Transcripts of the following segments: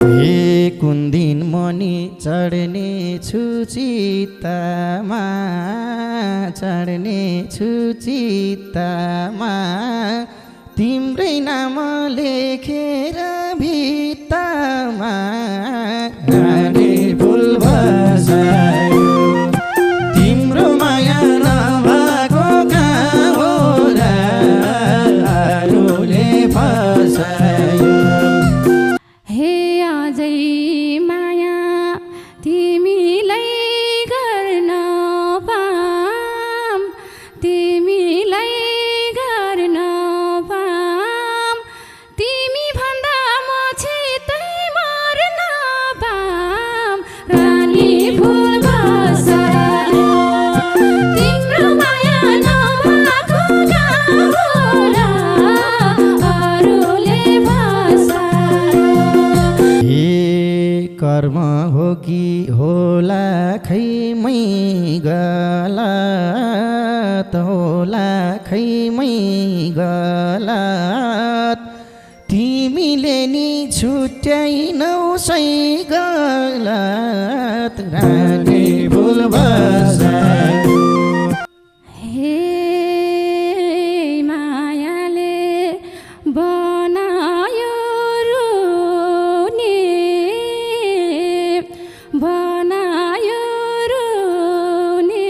कुन दिन मनी चढ्ने छु चित्तमा चढ्ने छु चित्तमा तिम्रै नाम लेखेर भित्तामा रानी फुल बसायो तिम्रो माया नभएको कहाँ हो र अरूले फसायो हे आजै माया तिमीलाई गर्न पाम तिमीलाई गर्न पाम तिमी भन्दा म छिटै मर्न पाम रानी फुल बसायो तिम्रो माया नभएको कहाँ हो र अरूले फसायो कर्म हो कि होला खै मै गलत होला खै मै गलत तिमीले नि छुट्याइनौ सै गलत रानी फुल बसायो हे मायाले बनायो रुने बनायो रुने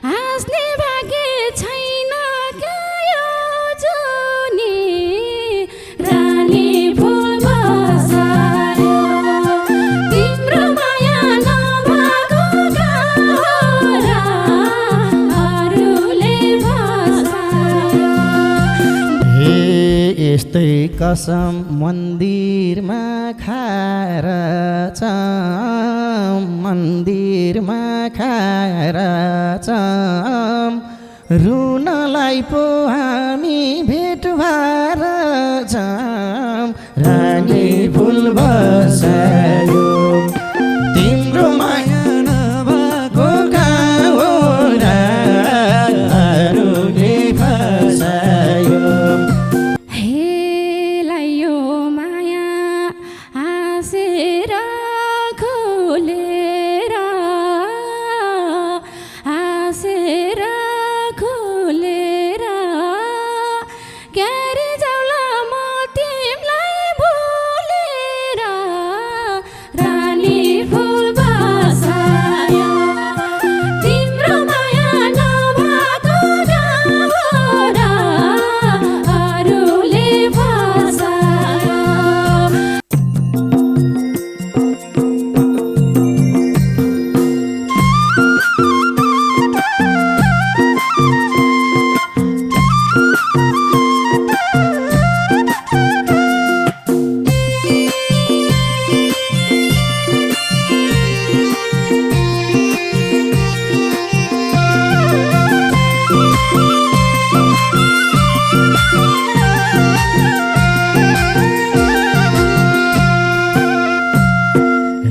हाँस्ने भाग्य छैन क्या यो जुनी रानी फुल बसायो तिम्रो माया नभएको कहाँ हो र अरूले फसायो हे यस्तै कसम मन्दिरमा खाएर चम मन्दिरमा खाएर चम रुनलाई पो हामी भेट भएर छम रानी फुल बसायो तिम्रो माया नभएको कहाँ हो र अरूले फसायो हेलाई यो माया हाँसेर खुलेर हाँसेर खुलेर क्यारे जाउला म तिमीलाई भुलेर रानी फुल बसायो तिम्रो माया नभएको कहाँ हो र अरूले फसायो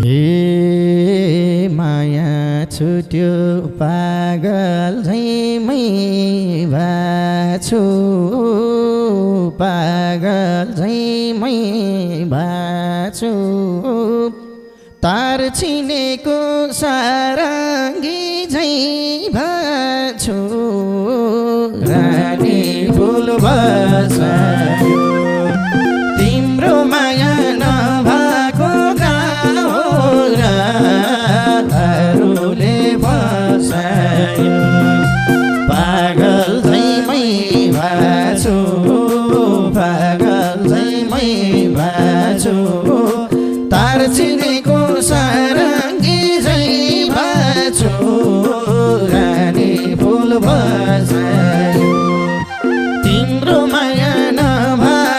हे माया छुट्यो पागल झै मै भाछु पागल झै मै भाछु तार छिनेको सारङ्गी झै भाछु रानी फुल बसायो तिम्रो माया नभएको कहाँ हो र अरूले फसायो पागल झै मै भाछु पागल झै मै भाछु तार छिनेको सारङ्गी झै भाछु रानी फुल बसायो तिम्रो माया नभएको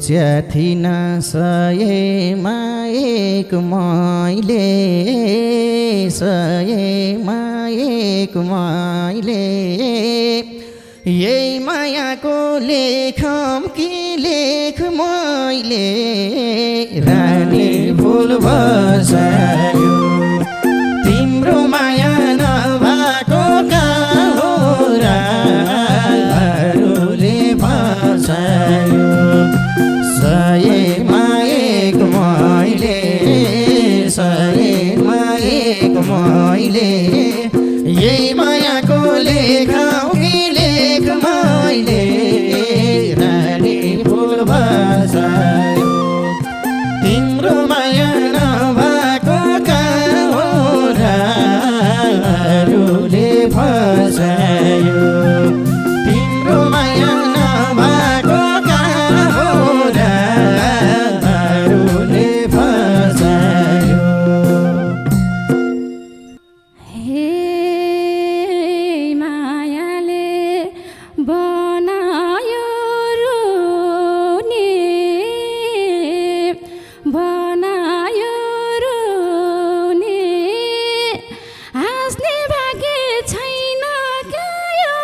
सोच्या थिन सयमा एक मैले सयमा एक मैले यही मायाको लेखम कि लेख मैले रानी फुल बसायो तिम्रो माया नभएको कहाँ हो राहरूले बसायो सयमा एक मैले सयमा एक मैले यही मायाको लेखौँ कि लेख मैले रानी फुल बसायो तिम्रो माया नभएको कहाँ हो राहरूले बसायो तिम्रो माया नभएको कहाँ हो राहरूले बसायो हे मायाले बनायो रुने बनायो रुने हाँस्ने भाग्य छैन क्या यो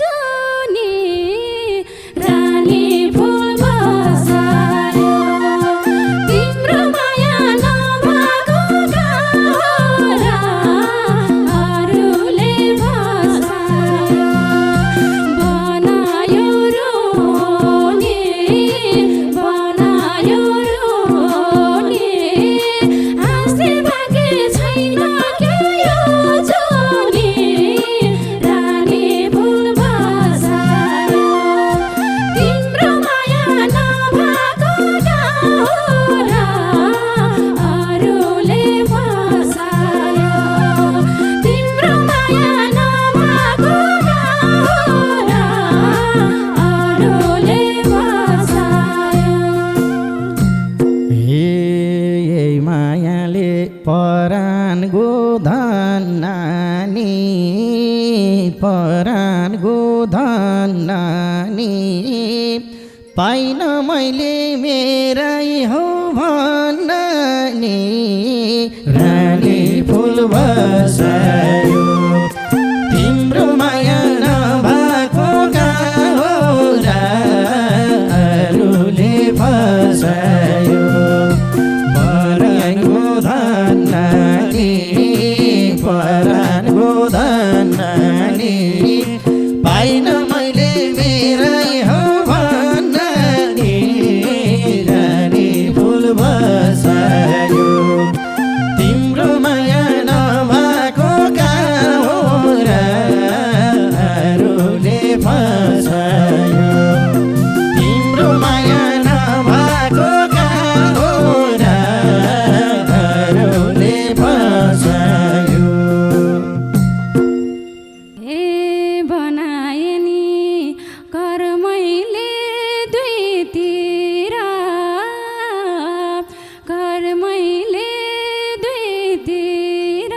जुनी रानी फुल बसायो तिम्रो माया नभएको कहाँ हो राहरूले बसायो बनायो रुने बनायो रुने हाँस्ने भाग्य छैन क्या यो जुनी रानी फुल बसायो तिम्रो माया नभएको कहाँ हो राहरूले बसायो तिम्रो माया नभएको कहाँ हो राहरूले बसायो यही मायाले परान गोधन नानी परान गोधन नानी पाइन मैले मेरै हो भन्नानी रानी फुल बसायो तिम्रो माया नभएको कहाँ हो राहरूले बसायो परान गोधन नानी परान गोधन नानी पाइन मैले मेरै हो भन्नानी रानी फुल बसायो तिम्रो माया नभएको कहाँ हो राहरूले बसायो तिम्रो माया नभएको कहाँ हो राहरूले बसायो हे बनाए नि घर मैले दुईतिर घर मैले दुईतिर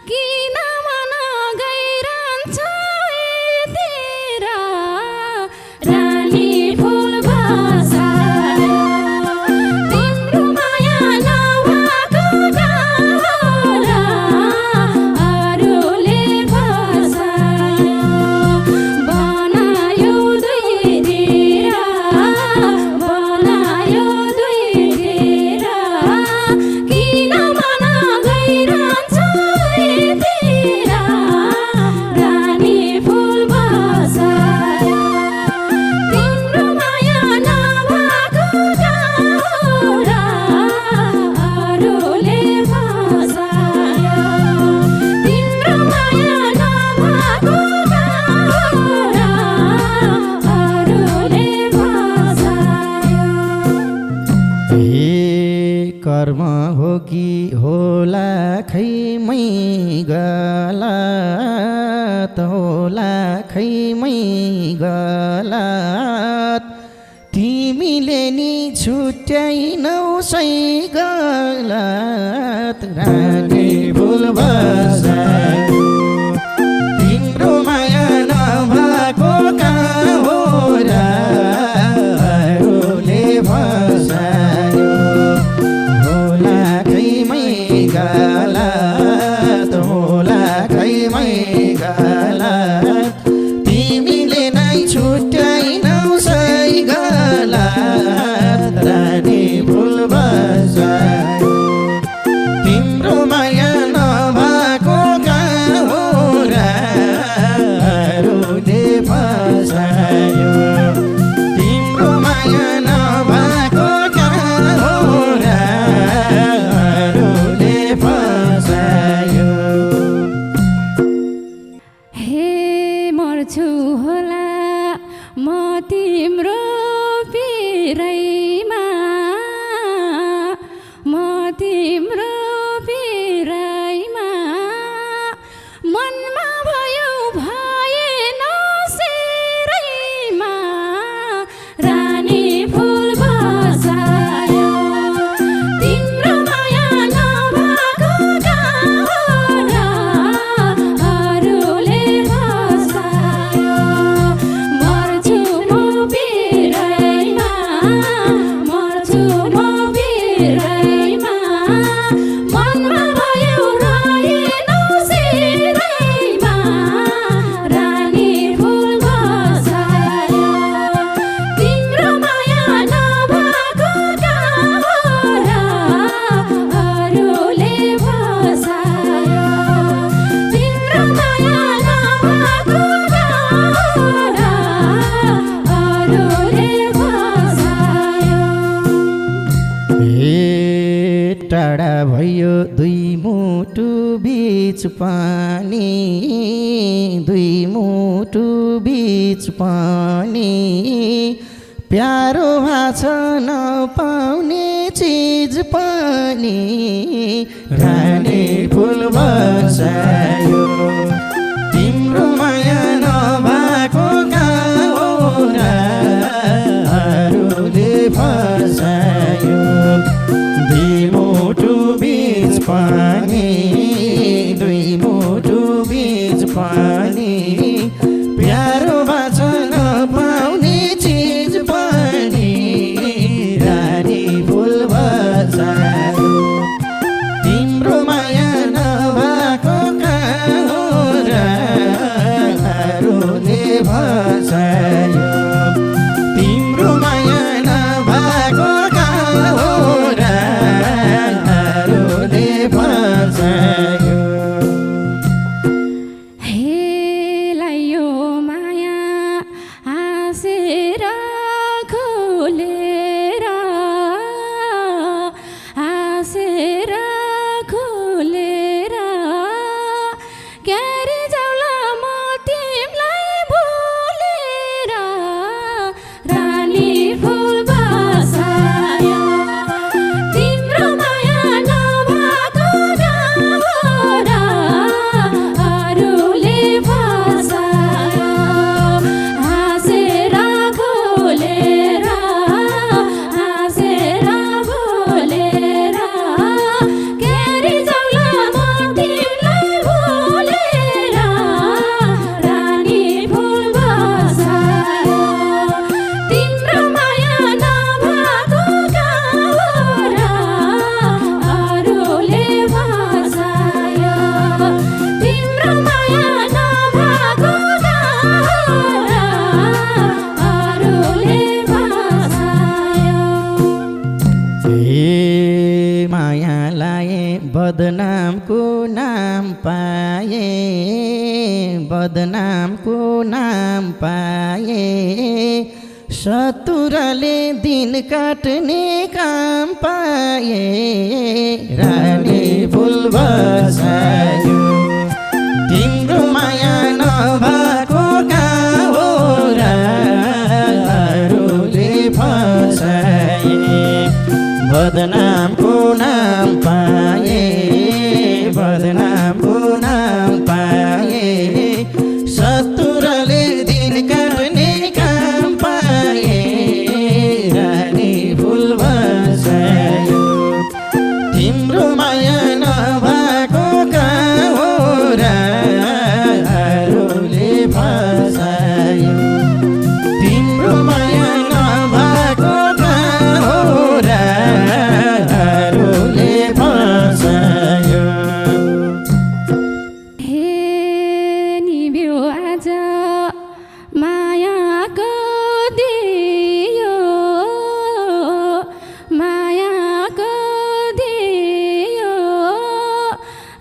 किन मन गइरहन्छ यतिर रानी फुल बसायो तिम्रो माया नभएको कहाँ हो राहरूले बसायो बनायो दुईतिर बनायो दुईतिर किन मन गइरहन्छ यतिर रानी फुल बसायो तिम्रो माया नभएको कहाँ हो राहरूले बसायो तिम्रो माया नभएको कहाँ हो राहरूले बसायो हे कर्म हो कि होला खै मै गलत होला खै मै गलत तिमीले नि छुट्याइनौ सै गलत रानी फुल बसायो तिम्रो माया नभएको कहाँ हो राहरूले टाढा भयो दुई मुटु बीच पानी दुई मुटु बीच पानी प्यारो भाछ नपाउने चिज पनि रानी फुल बसायो तिम्रो माया नभएको गाउँहरूले फसायो दुई मुटु बीच पानी दुई मुटु बीच पानी प्यारो भाछ नपाउने चिज पनि रानी फुल बसायो तिम्रो माया नभएको गाउँहरूले फसायो तिम्रो माया नभएको गाउँहरूले फसायो हेलायो माया हाँसेर खुलेर हाँसेर खुलेर क्यारे जाउला म तिमीलाई भुलेर रानी फुल बसायो तिम्रो माया नभएको गाउँहरूले फसायो हाँसेर खुलेर हाँसेर भुलेर क्यारे जाउला म तिमीलाई भुलेर रानी फुल बसायो तिम्रो माया नभएको गाउँहरूले फसायो तिम्रो माया नभएको गाउँहरूले फसायो हे मायालाई बदनामको नाम पाए बदनामको नाम पाए शत्रुले दिन काट्ने काम पाए रानी फुल बसायो तिम्रो माया नभएको गाउँहरूले फसाए बदनामको नाम पाए बदनामको नाम पाए शत्रुले दिन काट्ने काम पाए रानी फुल बसायो तिम्रो माया नभएको गाउँहरूले फसायो तिम्रो माया नभएको गाउँहरूले फसायो हे निभ्यो आज मायाको दियो मायाको दियो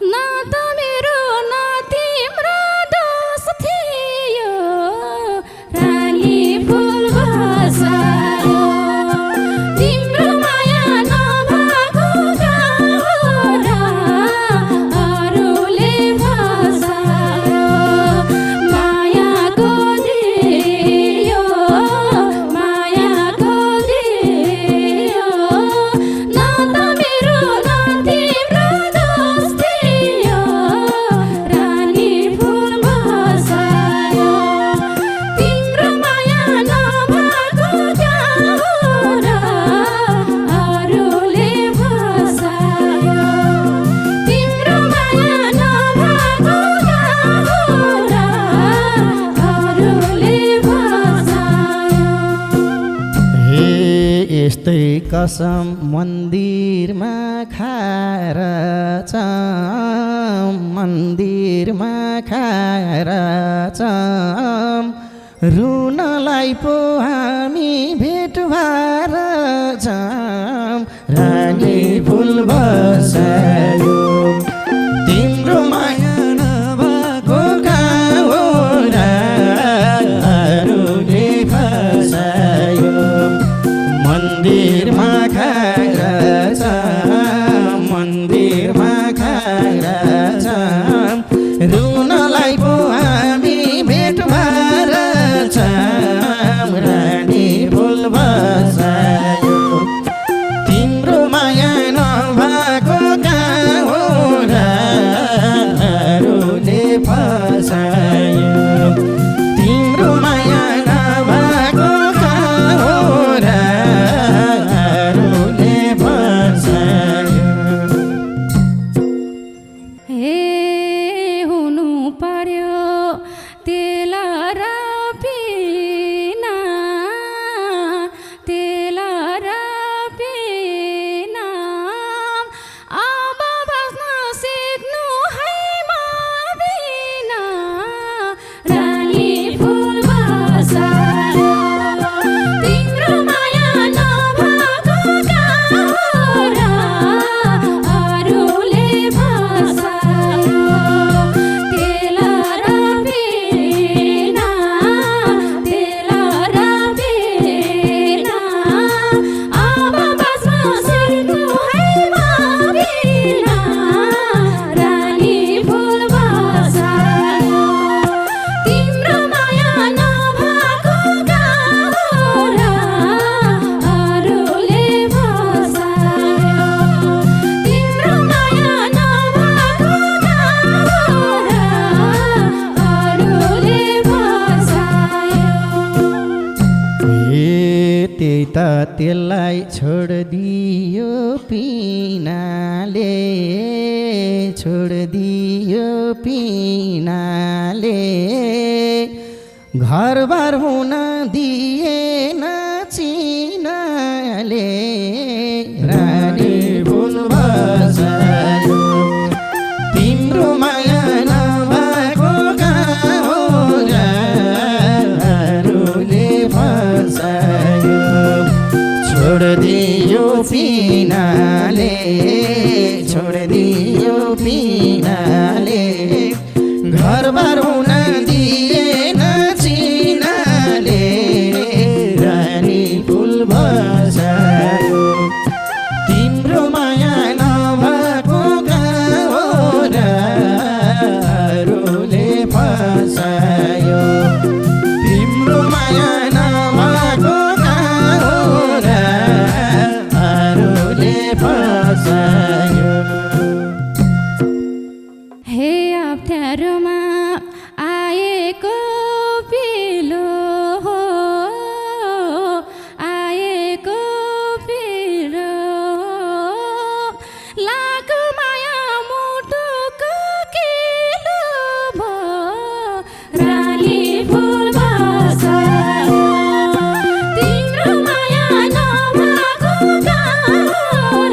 न त मेरो न तिम्रो दोष थियो रानी फुल बसायो तिम्रो माया नभएको गाउँहरूले फसायो मायाको दियो मायाको दियो न त मेरो न तिम्रो दोष थियो रानी फुल बसायो तिम्रो माया नभएको गाउँहरूले फसायो तिम्रो माया नभएको गाउँहरूले फसायो हे यस्तै कसम मन्दिरमा खाएर मन्दिरमा खाएर रुनलाई पो हामी भेट भएर रानी फुल बसायो तिम्रो माया नभएको गाउँहरूले फसायो मन्दिरमा खाएर त्यसलाई छोडिदियो पिनाले छोडिदियो पिनाले घरबार हुन दिएन चिनाले रानी फुल बसायो तिम्रो माया नभएको गाउँले फसायो छोडिदियो पिनाले छोडिदियो पिनाले घरबार हुन दिएन चिनाले रानी फुल बसायो तिम्रो माया नभएको गाउँले फसायो तिम्रो माया नभएको गाउँले फसायो हे अप्ठ्यारोमा आएको पिलो हो आएको पिलो लाको माया मुटुको किलो भो रानी फुल बसायो तिम्रो माया नभएको गाउँले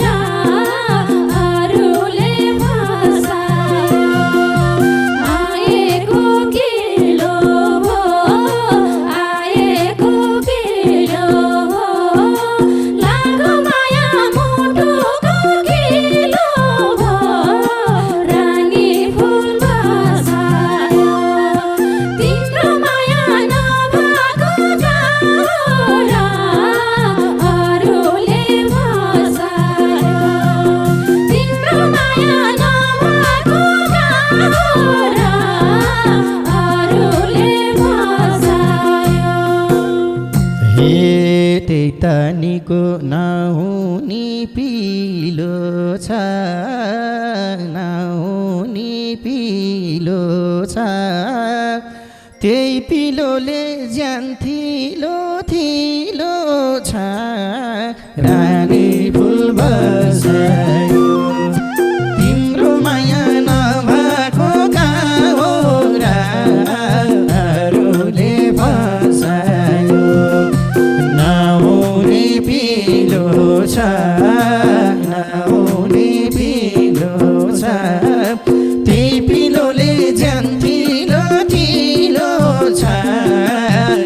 फसायो आएको किलो भो आएको किलो भो लाको माया मुटुको किलो भो रानी फुल बसायो तिम्रो माया नभएको गाउँले फसायो तिम्रो माया नभएको गाउँले फसायो हे त्यही त निको नहुने पिलो छ नहुने पिलो छ त्यही पिलोले ज्यान थिलो थिलो छ रानी फुल बसायो तिम्रो माया नभएको गाउँले फसायो नहुने पिलो छ नहुने पिलो छ त्यही पिलोले ज्यान थिलो थिलो छ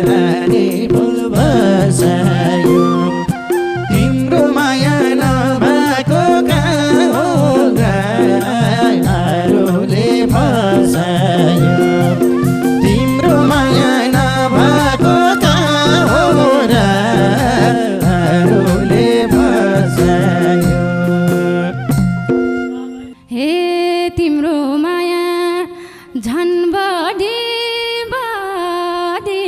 रानी फुल बसायो तिम्रो माया नभएको गाउँले फसायो तिम्रो माया नभएको गाउँले फसायो हे तिम्रो माया झन् बढी बढी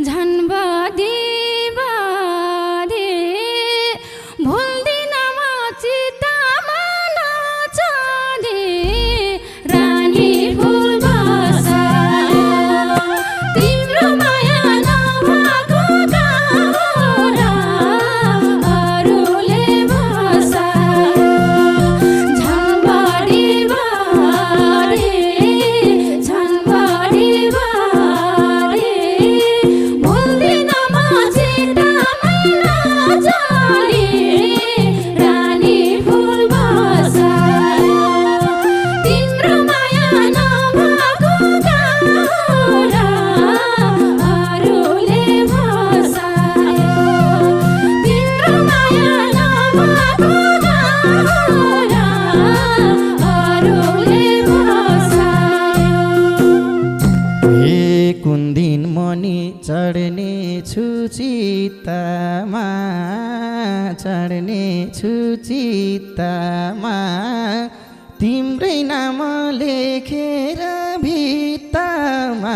झन् बढी बढी भुल्दिन म चितामा नचढी रानी फुल बसायो तिम्रो माया नभएको गाउँले फसायो झन् बढी बढी झन् बढी बढी भुल्दिन म चितामा नचढी रानी फुल बसायो तिम्रो माया नभएको गाउँले फसायो तिम्रो माया नभएको गाउँले फसायो हे कुन दिन मनी चढ्ने छु चित्तामा चढ्ने छु चित्तामा तिम्रै नाम लेखेर भित्तामा